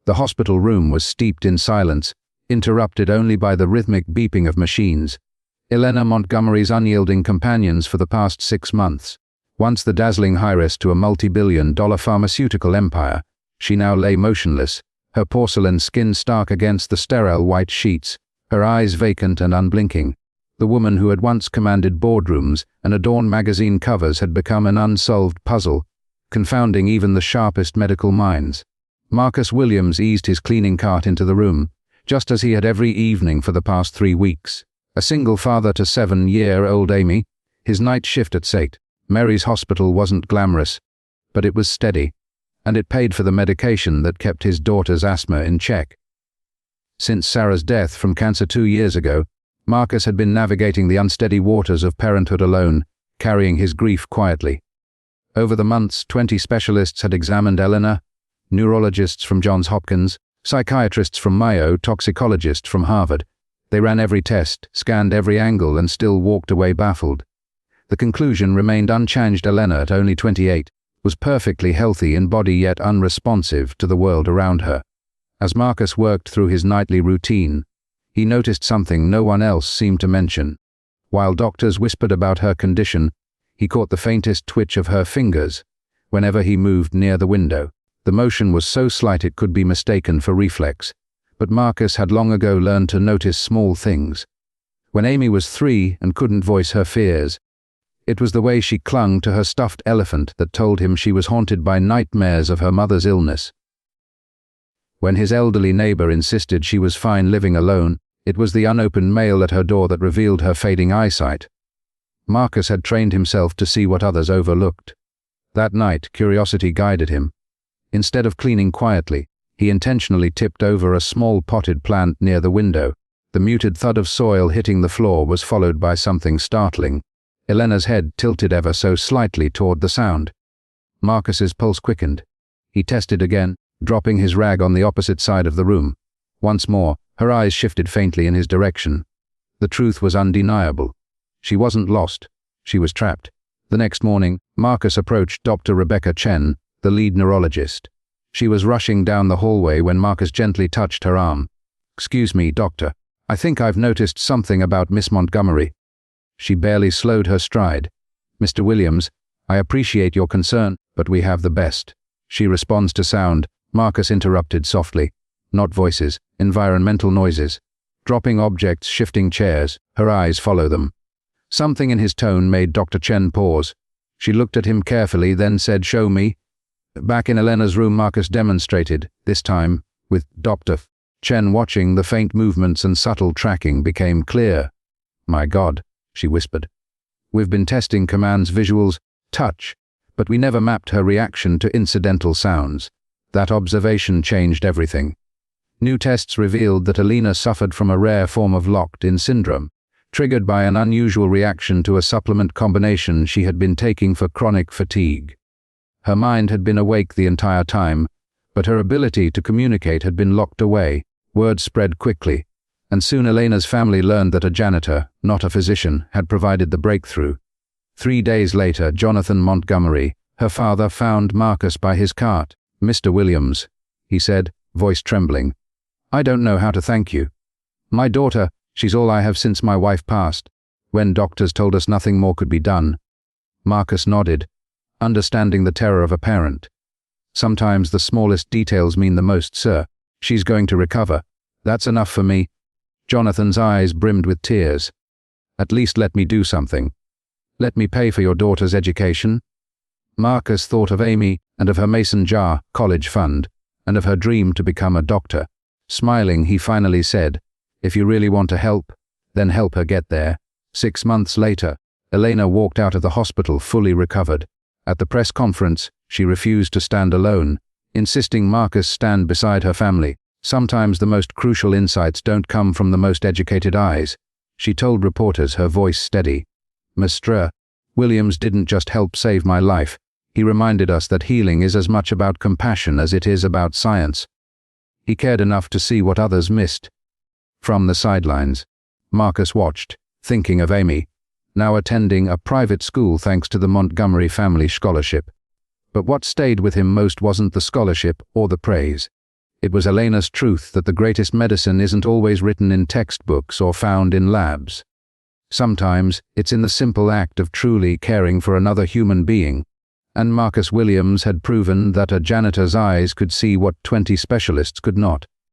The hospital room was steeped in silence, interrupted only by the rhythmic beeping of machines. Elena Montgomery's unyielding companions for the past 6 months. Once the dazzling heiress to a multi-billion-dollar pharmaceutical empire, she now lay motionless, her porcelain skin stark against the sterile white sheets, her eyes vacant and unblinking. The woman who had once commanded boardrooms and adorned magazine covers had become an unsolved puzzle, confounding even the sharpest medical minds. Marcus Williams eased his cleaning cart into the room, just as he had every evening for the past 3 weeks. A single father to 7-year-old Amy, his night shift at St. Mary's Hospital wasn't glamorous, but it was steady, and it paid for the medication that kept his daughter's asthma in check. Since Sarah's death from cancer 2 years ago, Marcus had been navigating the unsteady waters of parenthood alone, carrying his grief quietly. Over the months, 20 specialists had examined Eleanor, neurologists from Johns Hopkins, psychiatrists from Mayo, toxicologists from Harvard. They ran every test, scanned every angle, and still walked away baffled. The conclusion remained unchanged. Eleanor, at only 28, was perfectly healthy in body yet unresponsive to the world around her. As Marcus worked through his nightly routine, he noticed something no one else seemed to mention. While doctors whispered about her condition, he caught the faintest twitch of her fingers whenever he moved near the window. The motion was so slight it could be mistaken for reflex, but Marcus had long ago learned to notice small things. When Amy was 3 and couldn't voice her fears, it was the way she clung to her stuffed elephant that told him she was haunted by nightmares of her mother's illness. When his elderly neighbor insisted she was fine living alone, it was the unopened mail at her door that revealed her fading eyesight. Marcus had trained himself to see what others overlooked. That night, curiosity guided him. Instead of cleaning quietly, he intentionally tipped over a small potted plant near the window. The muted thud of soil hitting the floor was followed by something startling. Elena's head tilted ever so slightly toward the sound. Marcus's pulse quickened. He tested again, dropping his rag on the opposite side of the room. Once more, her eyes shifted faintly in his direction. The truth was undeniable. She wasn't lost. She was trapped. The next morning, Marcus approached Dr. Rebecca Chen, the lead neurologist. She was rushing down the hallway when Marcus gently touched her arm. "Excuse me, doctor. I think I've noticed something about Miss Montgomery." She barely slowed her stride. "Mr. Williams, I appreciate your concern, but we have the best." She responds to sound. Marcus interrupted softly. Not voices, environmental noises. Dropping objects, shifting chairs. Her eyes follow them. Something in his tone made Dr. Chen pause. She looked at him carefully, then said, "Show me." Back in Elena's room, Marcus demonstrated, this time with Dr. Chen watching. The faint movements and subtle tracking became clear. "My God," she whispered. "We've been testing commands, visuals, touch, but we never mapped her reaction to incidental sounds. That observation changed everything." New tests revealed that Elena suffered from a rare form of locked-in syndrome, triggered by an unusual reaction to a supplement combination she had been taking for chronic fatigue. Her mind had been awake the entire time, but her ability to communicate had been locked away. Word spread quickly, and soon Elena's family learned that a janitor, not a physician, had provided the breakthrough. 3 days later, Jonathan Montgomery, her father, found Marcus by his cart. "Mr. Williams," he said, voice trembling, "I don't know how to thank you. My daughter, she's all I have since my wife passed, when doctors told us nothing more could be done." Marcus nodded, understanding the terror of a parent. "Sometimes the smallest details mean the most, sir. She's going to recover. That's enough for me." Jonathan's eyes brimmed with tears. "At least let me do something. Let me pay for your daughter's education." Marcus thought of Amy and of her mason jar college fund, and of her dream to become a doctor. Smiling, he finally said, "If you really want to help, then help her get there." 6 months later, Elena walked out of the hospital fully recovered. At the press conference, she refused to stand alone, insisting Marcus stand beside her family. "Sometimes the most crucial insights don't come from the most educated eyes," she told reporters, her voice steady. "Mr. Williams didn't just help save my life. He reminded us that healing is as much about compassion as it is about science." He cared enough to see what others missed. From the sidelines, Marcus watched, thinking of Amy, now attending a private school thanks to the Montgomery family scholarship. But what stayed with him most wasn't the scholarship or the praise. It was Elena's truth that the greatest medicine isn't always written in textbooks or found in labs. Sometimes it's in the simple act of truly caring for another human being, and Marcus Williams had proven that a janitor's eyes could see what 20 specialists could not.